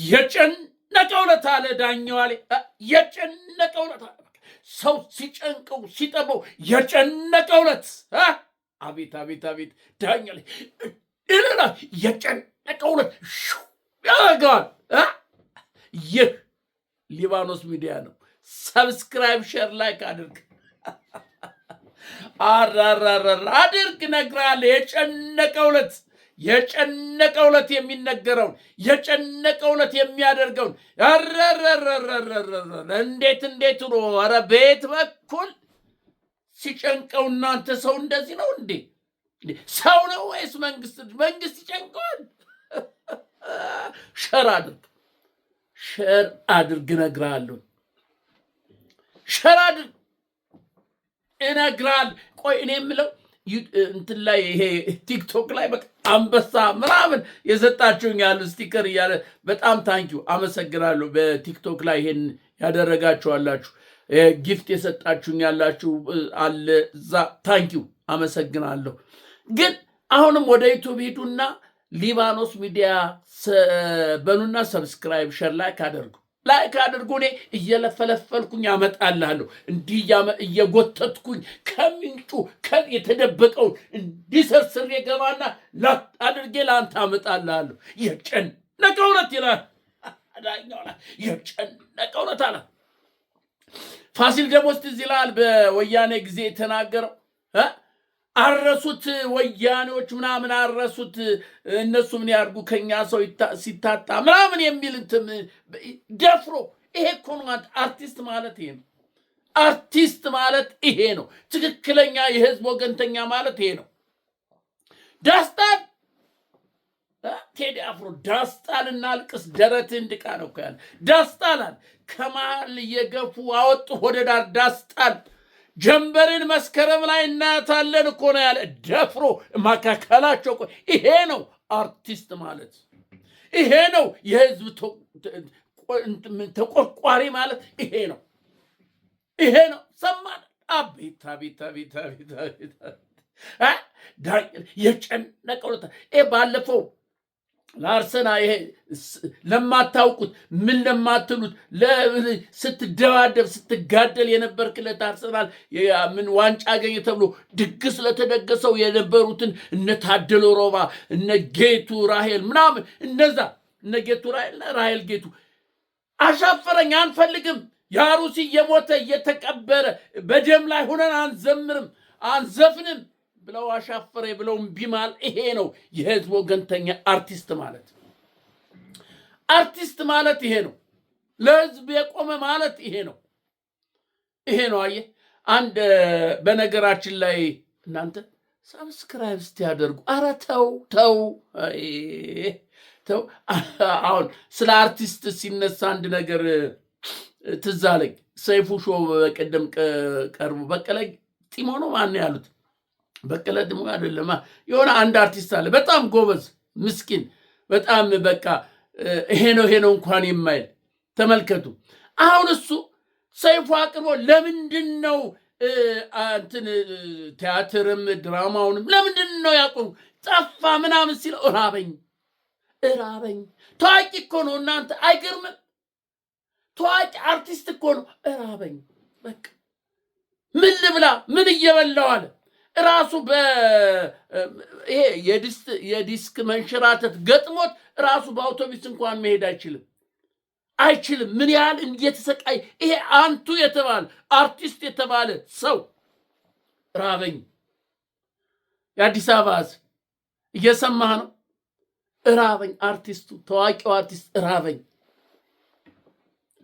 የጨነቀው ዕለት አለ ዳኛው አለ የጨነቀው ዕለት አለ። ሰው ሲጨንቀው ሲጠበው የጨነቀው ዕለት አቤት አቤት አቤት ዳኛ ላይ እለላ የጨነቀው ዕለት ያደርገዋል። ይህ ሊባኖስ ሚዲያ ነው። ሰብስክራይብ ሼር ላይክ አድርግ አድርግ እነግርሃለሁ። የጨነቀው ዕለት የሚነገረውን የጨነቀው ዕለት የሚያደርገውን እንዴት ነው? ኧረ ቤት በኩል ሲጨንቀው እናንተ ሰው እንደዚህ ነው እንዴ? ሰው ነው ወይስ መንግስት? መንግስት ይጨንቀዋል። ሸር አድርግ እነግርሃለሁ። ሸር አድርግ እነግርሃለሁ። ቆይ እኔ የምለው እንትን ላይ ይሄ ቲክቶክ ላይ በቃ አንበሳ ምናምን የሰጣችሁኝ ያሉ ስቲከር እያለ በጣም ታንኪዩ አመሰግናለሁ። በቲክቶክ ላይ ይሄን ያደረጋችሁ አላችሁ፣ ጊፍት የሰጣችሁኝ ያላችሁ አለ እዛ ታንኪዩ አመሰግናለሁ። ግን አሁንም ወደ ዩቱብ ሂዱና ሊባኖስ ሚዲያ በሉና ሰብስክራይብ ሸር ላይክ አድርጉ። እኔ እየለፈለፈልኩኝ አመጣልሃለሁ። እንዲህ እየጎተትኩኝ ከምንጩ የተደበቀውን እንዲሰርስር የገባና አድርጌ ለአንተ አመጣልሃለሁ። የጨነቀው ዕለት ይላል የጨነቀው ዕለት አለ። ፋሲል ደሞዝ ትዝ ይልሃል? በወያኔ ጊዜ የተናገረው አረሱት፣ ወያኔዎች ምናምን አረሱት። እነሱ ምን ያርጉ ከኛ ሰው ሲታጣ ምናምን የሚል እንትን ደፍሮ። ይሄ እኮ ነው አርቲስት ማለት ይሄ ነው። አርቲስት ማለት ይሄ ነው። ትክክለኛ የህዝብ ወገንተኛ ማለት ይሄ ነው። ዳስጣል ቴዲ አፍሮ ዳስጣል እናልቅስ ደረትህ እንድቃ ነው እኮ ያለ። ዳስጣላል ከመሃል እየገፉ አወጡ ወደ ዳር። ዳስጣል ጀንበርን መስከረም ላይ እናያታለን እኮ ነው ያለ። ደፍሮ ማካከላቸው እኮ ይሄ ነው አርቲስት ማለት። ይሄ ነው የህዝብ ተቆርቋሪ ማለት ይሄ ነው። ይሄ ነው ሰማን። አቤት አቤት አቤት አቤት አቤት የጨነቀው ባለፈው ለአርሰና ይሄ ለማታውቁት ምን ለማትሉት ስትደባደብ ስትጋደል የነበርክለት አርሰናል ምን ዋንጫ አገኘ ተብሎ ድግስ ለተደገሰው የነበሩትን እነ ታደለ ሮባ እነ ጌቱ ራሄል ምናምን እነዛ እነ ጌቱ ራሄል ጌቱ አሻፈረኝ አንፈልግም። ያሩሲ እየሞተ እየተቀበረ በደም ላይ ሆነን አንዘምርም አንዘፍንም ብለው አሻፈረ ብለው ቢማል። ይሄ ነው የህዝብ ወገንተኛ አርቲስት ማለት። አርቲስት ማለት ይሄ ነው። ለህዝብ የቆመ ማለት ይሄ ነው። ይሄ ነው። አየህ አንድ በነገራችን ላይ እናንተ ሰብስክራይብ እስቲያደርጉ። ኧረ ተው አሁን ስለ አርቲስት ሲነሳ አንድ ነገር ትዝ አለኝ። ሰይፉ ሾው በቀደም ቀርቡ በቀለ ጢሞ ነው ማን ያሉት በቀለ ደግሞ አይደለም የሆነ አንድ አርቲስት አለ በጣም ጎበዝ ምስኪን በጣም በቃ ይሄ ነው እንኳን የማይል ተመልከቱ። አሁን እሱ ሰይፉ አቅርቦ ለምንድን ነው እንትን ቲያትርም ድራማውንም ለምንድን ነው ያቆሙ ጠፋ ምናምን ሲል እራበኝ ታዋቂ እኮ ነው እናንተ አይገርምም? ታዋቂ አርቲስት እኮ ነው። እራበኝ በቃ ምን ልብላ ምን እየበላው አለ ራሱ ይሄ የዲስክ መንሸራተት ገጥሞት ራሱ በአውቶቡስ እንኳን መሄድ አይችልም። ምን ያህል እየተሰቃይ ይሄ አንቱ የተባለ አርቲስት የተባለ ሰው ራበኝ። የአዲስ አበባ ሕዝብ እየሰማህ ነው? ራበኝ አርቲስቱ ታዋቂው አርቲስት ራበኝ።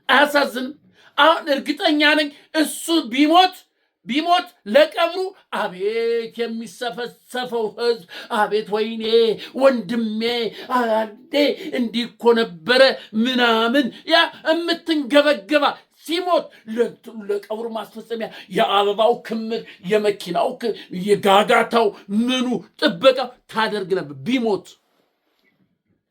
አያሳዝንም? አሁን እርግጠኛ ነኝ እሱ ቢሞት ለቀብሩ አቤት የሚሰፈሰፈው ህዝብ አቤት ወይኔ ወንድሜ አዴ እንዲህ እኮ ነበረ ምናምን ያ የምትንገበገባ ሲሞት ለቀብሩ ማስፈጸሚያ የአበባው ክምር የመኪናው የጋጋታው ምኑ ጥበቃ ታደርግ ነበር ቢሞት።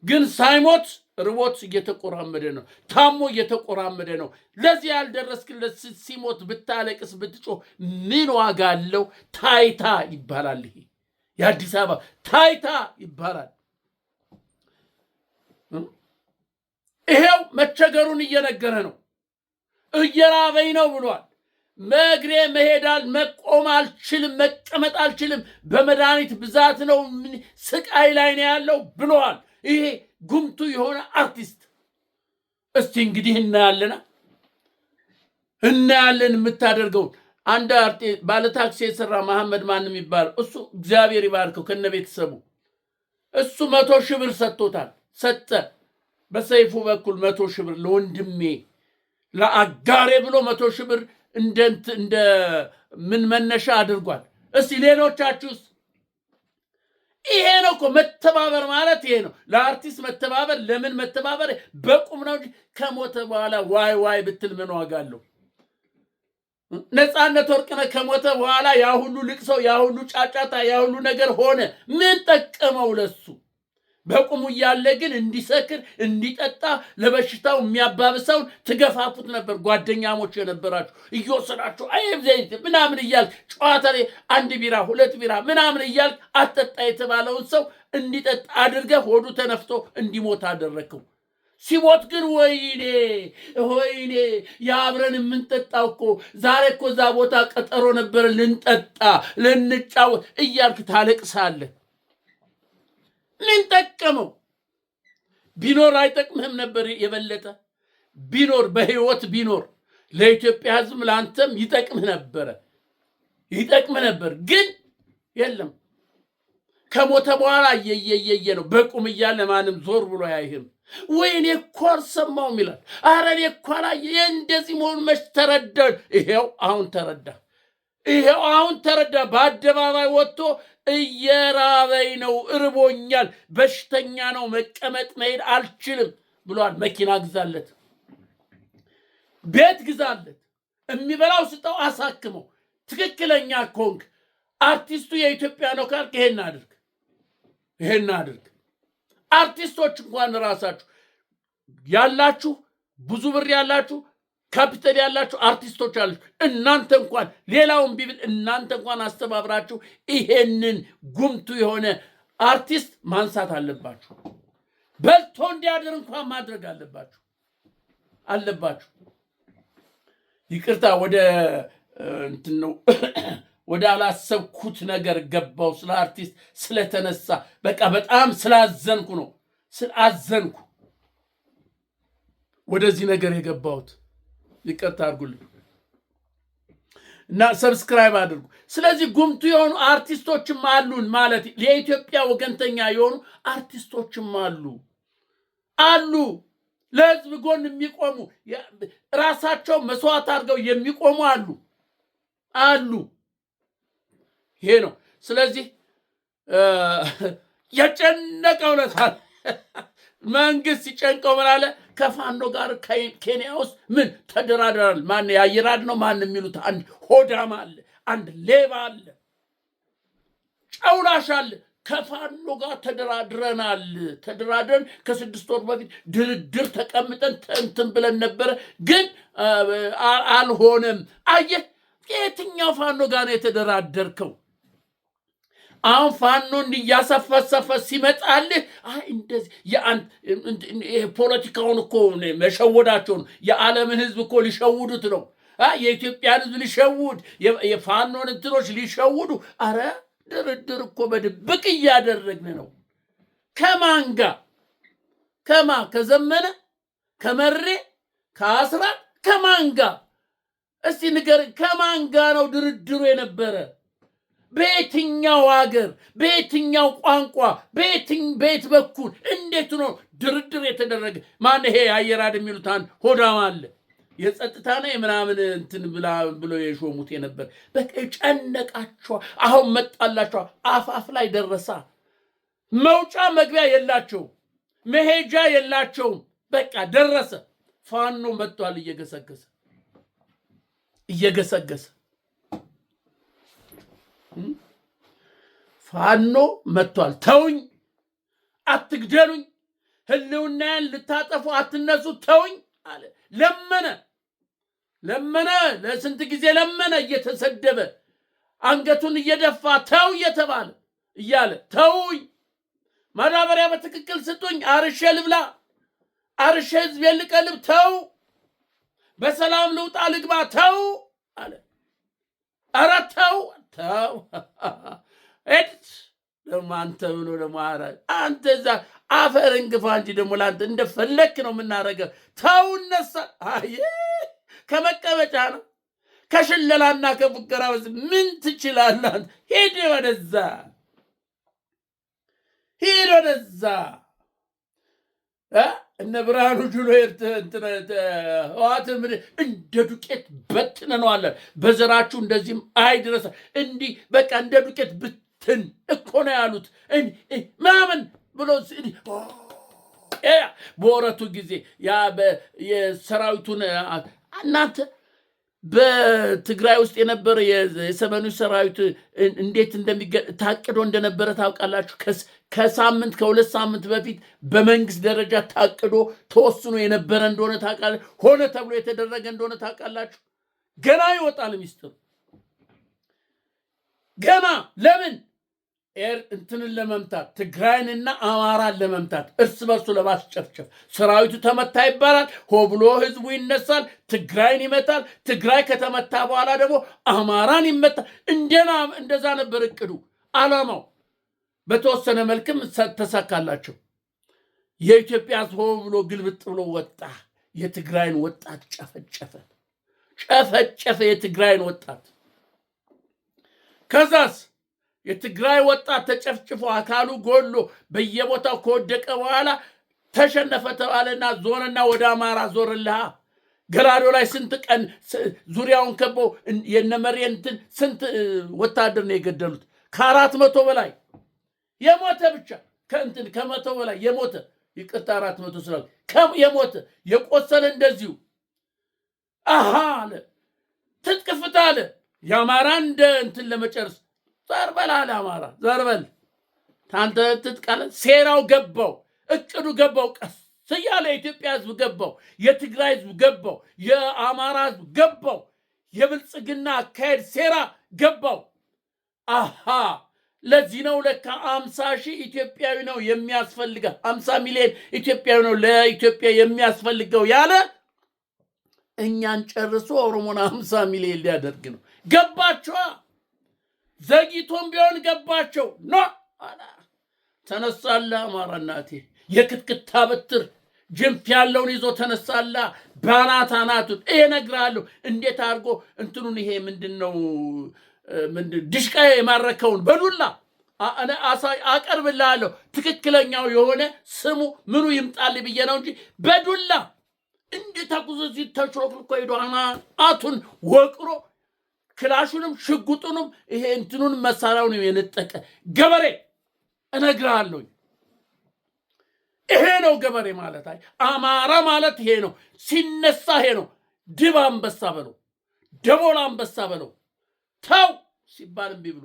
ግን ሳይሞት ርቦት እየተቆራመደ ነው። ታሞ እየተቆራመደ ነው። ለዚህ ያልደረስክለት ሲሞት ብታለቅስ ብትጮህ ምን ዋጋ አለው? ታይታ ይባላል። ይሄ የአዲስ አበባ ታይታ ይባላል። ይሄው መቸገሩን እየነገረ ነው። እየራበኝ ነው ብሏል። መግሬ መሄዳል መቆም አልችልም፣ መቀመጥ አልችልም፣ በመድኃኒት ብዛት ነው ስቃይ ላይ ነው ያለው ብሏል። ይሄ ጉምቱ የሆነ አርቲስት እስቲ እንግዲህ እናያለን የምታደርገውን። አንድ ባለታክሲ የሰራ መሐመድ ማንም ይባላል። እሱ እግዚአብሔር ይባርከው ከነ ቤተሰቡ እሱ 100 ሺህ ብር ሰጥቶታል። ሰጠ በሰይፉ በኩል 100 ሺህ ብር ለወንድሜ ለአጋሬ ብሎ 100 ሺህ ብር እንደ ምን መነሻ አድርጓል። እስቲ ሌሎቻችሁስ? ይሄ ነው እኮ መተባበር ማለት ይሄ ነው። ለአርቲስት መተባበር ለምን መተባበር በቁም ነው እንጂ ከሞተ በኋላ ዋይ ዋይ ብትል ምን ዋጋ አለው? ነፃነት ወርቅነህ ከሞተ በኋላ ያ ሁሉ ልቅሶ፣ ያ ሁሉ ጫጫታ፣ ያ ሁሉ ነገር ሆነ። ምን ጠቀመው ለሱ? በቁሙ እያለ ግን እንዲሰክር እንዲጠጣ ለበሽታው የሚያባብሰውን ትገፋፉት ነበር። ጓደኛሞች የነበራችሁ እየወሰዳችሁ ዘይት ምናምን እያልክ ጨዋታ ላይ 1 ቢራ 2 ቢራ ምናምን እያልክ አጠጣ የተባለውን ሰው እንዲጠጣ አድርገህ ሆዱ ተነፍቶ እንዲሞት አደረግከው። ሲሞት ግን ወይኔ የአብረን የምንጠጣው እኮ ዛሬ እኮ እዛ ቦታ ቀጠሮ ነበር ልንጠጣ ልንጫወት እያልክ ታለቅሳለህ። ምን ጠቀመው? ቢኖር አይጠቅምህም ነበር? የበለጠ ቢኖር በህይወት ቢኖር ለኢትዮጵያ ሕዝብ ለአንተም ይጠቅምህ ነበር። ግን የለም ከሞተ በኋላ እየየየ ነው። በቁም እያለ ማንም ዞር ብሎ አያይህም። ወይኔ እኮ አልሰማውም ይላል። ኧረ እኔ እኮ አላየህ እንደዚህ መሆኑን መች ተረዳ? ይሄው አሁን ተረዳ። በአደባባይ ወጥቶ እየራበኝ ነው፣ እርቦኛል፣ በሽተኛ ነው፣ መቀመጥ መሄድ አልችልም ብሏል። መኪና ግዛለት፣ ቤት ግዛለት፣ የሚበላው ስጠው፣ አሳክመው። ትክክለኛ ኮንክ አርቲስቱ የኢትዮጵያ ነው ካልክ ይሄን አድርግ። አርቲስቶች እንኳን ራሳችሁ ያላችሁ ብዙ ብር ያላችሁ ካፒታል ያላችሁ አርቲስቶች አላችሁ። እናንተ እንኳን ሌላውን ቢብል እናንተ እንኳን አስተባብራችሁ ይሄንን ጉምቱ የሆነ አርቲስት ማንሳት አለባችሁ። በልቶ እንዲያድር እንኳን ማድረግ አለባችሁ። ይቅርታ ወደ አላሰብኩት ነገር ገባው። ስለ አርቲስት ስለተነሳ በቃ በጣም ስላዘንኩ ወደዚህ ነገር የገባሁት። ይቅርታ አድርጉልኝ እና ሰብስክራይብ አድርጉ። ስለዚህ ጉምቱ የሆኑ አርቲስቶችም አሉን ማለት የኢትዮጵያ ወገንተኛ የሆኑ አርቲስቶችም አሉ ለህዝብ ጎን የሚቆሙ ራሳቸው መስዋዕት አድርገው የሚቆሙ አሉ። ይሄ ነው። ስለዚህ የጨነቀው ለታል መንግስት ሲጨንቀው ምን አለ? ከፋኖ ጋር ኬንያ ውስጥ ምን ተደራድራል? ማን ያየራድ ነው ማን የሚሉት አንድ ሆዳም አለ፣ አንድ ሌባ አለ፣ ጨውላሽ አለ። ከፋኖ ጋር ተደራድረን ከ6 ወር በፊት ድርድር ተቀምጠን እንትን ብለን ነበረ፣ ግን አልሆነም። አየህ፣ የትኛው ፋኖ ጋር ነው የተደራደርከው? አሁን ፋኖ እንዲያሰፈሰፈ ሲመጣልህ እንደዚህ ፖለቲካውን እኮ መሸወዳቸውን የዓለምን ህዝብ እኮ ሊሸውዱት ነው። የኢትዮጵያን ህዝብ ሊሸውድ የፋኖን እንትኖች ሊሸውዱ። አረ ድርድር እኮ በድብቅ እያደረግን ነው። ከማን ጋር? ከዘመነ፣ ከመሬ፣ ከአስራት፣ ከማን ጋር? እስቲ ንገር። ከማን ጋር ነው ድርድሩ የነበረ? በየትኛው ሀገር፣ በየትኛው ቋንቋ፣ በየት በኩል እንዴት ነው ድርድር የተደረገ? ማን ይሄ አየራድ የሚሉት አንድ ሆዳም አለ፣ የጸጥታና የምናምን እንትን ብሎ የሾሙት የነበር። በቃ ጨነቃቸዋ። አሁን መጣላቸዋ። አፋፍ ላይ ደረሳ። መውጫ መግቢያ የላቸውም፣ መሄጃ የላቸውም። በቃ ደረሰ። ፋኖ መጥቷል፣ እየገሰገሰ ፋኖ መጥቷል። ተውኝ፣ አትግደሉኝ፣ ህልውናዬን ልታጠፉ አትነሱ፣ ተውኝ አለ። ለመነ። ለስንት ጊዜ ለመነ፣ እየተሰደበ አንገቱን እየደፋ ተው እየተባለ እያለ ተውኝ፣ ማዳበሪያ በትክክል ስጡኝ፣ አርሼ ልብላ፣ አርሼ ሕዝቤን ልቀልብ ተው፣ በሰላም ልውጣ ልግባ ተው አለ። ኧረ ተው ተው እድ ደግሞ አንተ ብሎ ደግሞ አንተ እዛ አፈርን ግፋ እንጂ ደግሞ ለአንተ እንደፈለክ ነው የምናደርገው። ተው እነሳ። አይ ከመቀመጫ ነው ከሽለላና ከፉከራ ምን ትችላለህ? ሂድ ወደዛ፣ ሂድ ወደዛ። እነ ብርሃኑ ጁሎ ህዋትም እንደ ዱቄት በትነነዋለን። በዘራችሁ እንደዚህም አይድረሳ። እንዲህ በቃ እንደ ዱቄት ብትን እኮ ነው ያሉት ምናምን ብሎ በወረቱ ጊዜ የሰራዊቱን እናንተ በትግራይ ውስጥ የነበረ የሰሜኑ ሰራዊት እንዴት ታቅዶ እንደነበረ ታውቃላችሁ? ከሳምንት ከሁለት ሳምንት በፊት በመንግስት ደረጃ ታቅዶ ተወስኖ የነበረ እንደሆነ ታውቃላችሁ? ሆነ ተብሎ የተደረገ እንደሆነ ታውቃላችሁ? ገና ይወጣል ሚስጥሩ። ገና ለምን እንትንን ለመምታት ትግራይንና አማራን ለመምታት እርስ በርሱ ለማስጨፍጨፍ ሰራዊቱ ተመታ ይባላል። ሆ ብሎ ህዝቡ ይነሳል፣ ትግራይን ይመታል። ትግራይ ከተመታ በኋላ ደግሞ አማራን ይመታል። እንደዛ ነበር እቅዱ፣ አላማው። በተወሰነ መልክም ተሳካላቸው። የኢትዮጵያ ህዝብ ሆ ብሎ ግልብጥ ብሎ ወጣ። የትግራይን ወጣት ጨፈጨፈ የትግራይን ወጣት። ከዛስ የትግራይ ወጣት ተጨፍጭፎ አካሉ ጎሎ በየቦታው ከወደቀ በኋላ ተሸነፈ ተባለና ዞርና ወደ አማራ ዞርልሃ። ገላዶ ላይ ስንት ቀን ዙሪያውን ከበው የነመሬንትን ስንት ወታደር ነው የገደሉት? ከ400 በላይ የሞተ ብቻ ከ100 በላይ የሞተ ይቅርታ 400 ስላል የሞተ የቆሰለ እንደዚሁ አለ። ትጥቅ ፍታ አለ። የአማራን እንትን ለመጨረስ ዘርበል አለ አማራ ዘርበል። ታንተ ትጥቃለ። ሴራው ገባው፣ እቅዱ ገባው። ቀስ እያለ የኢትዮጵያ ህዝብ ገባው፣ የትግራይ ህዝብ ገባው፣ የአማራ ህዝብ ገባው። የብልጽግና አካሄድ ሴራ ገባው። ለዚህ ነው ለካ 50 ሺህ ኢትዮጵያዊ ነው የሚያስፈልገው፣ 50 ሚሊዮን ኢትዮጵያዊ ነው ለኢትዮጵያ የሚያስፈልገው ያለ እኛን ጨርሶ ኦሮሞን 50 ሚሊዮን ሊያደርግ ነው። ገባቸው። ዘግይቶም ቢሆን ገባቸው። ኖ ተነሳላ አማራ እናቴ የክትክታ በትር ጅንፍ ያለውን ይዞ ተነሳላ። ባናታናቱን እነግራለሁ እንዴት አድርጎ እንትኑን ይሄ ምንድነው ድሽቃ የማረከውን በዱላ አቀርብልሃለሁ። ትክክለኛው የሆነ ስሙ ምኑ ይምጣልኝ ብዬ ነው እንጂ በዱላ እንዴት ተጉዞ ሲተሽሮክልኮ ሄዶ አቱን ወቅሮ ክላሹንም ሽጉጡንም ይሄ እንትኑን መሳሪያውን የነጠቀ ገበሬ እነግራለሁ። ይሄ ነው ገበሬ ማለት። አማራ ማለት ይሄ ነው። ሲነሳ ይሄ ነው። ድብ አንበሳ በለው፣ ደቦል አንበሳ በለው። ተው ሲባል እምቢ ብሎ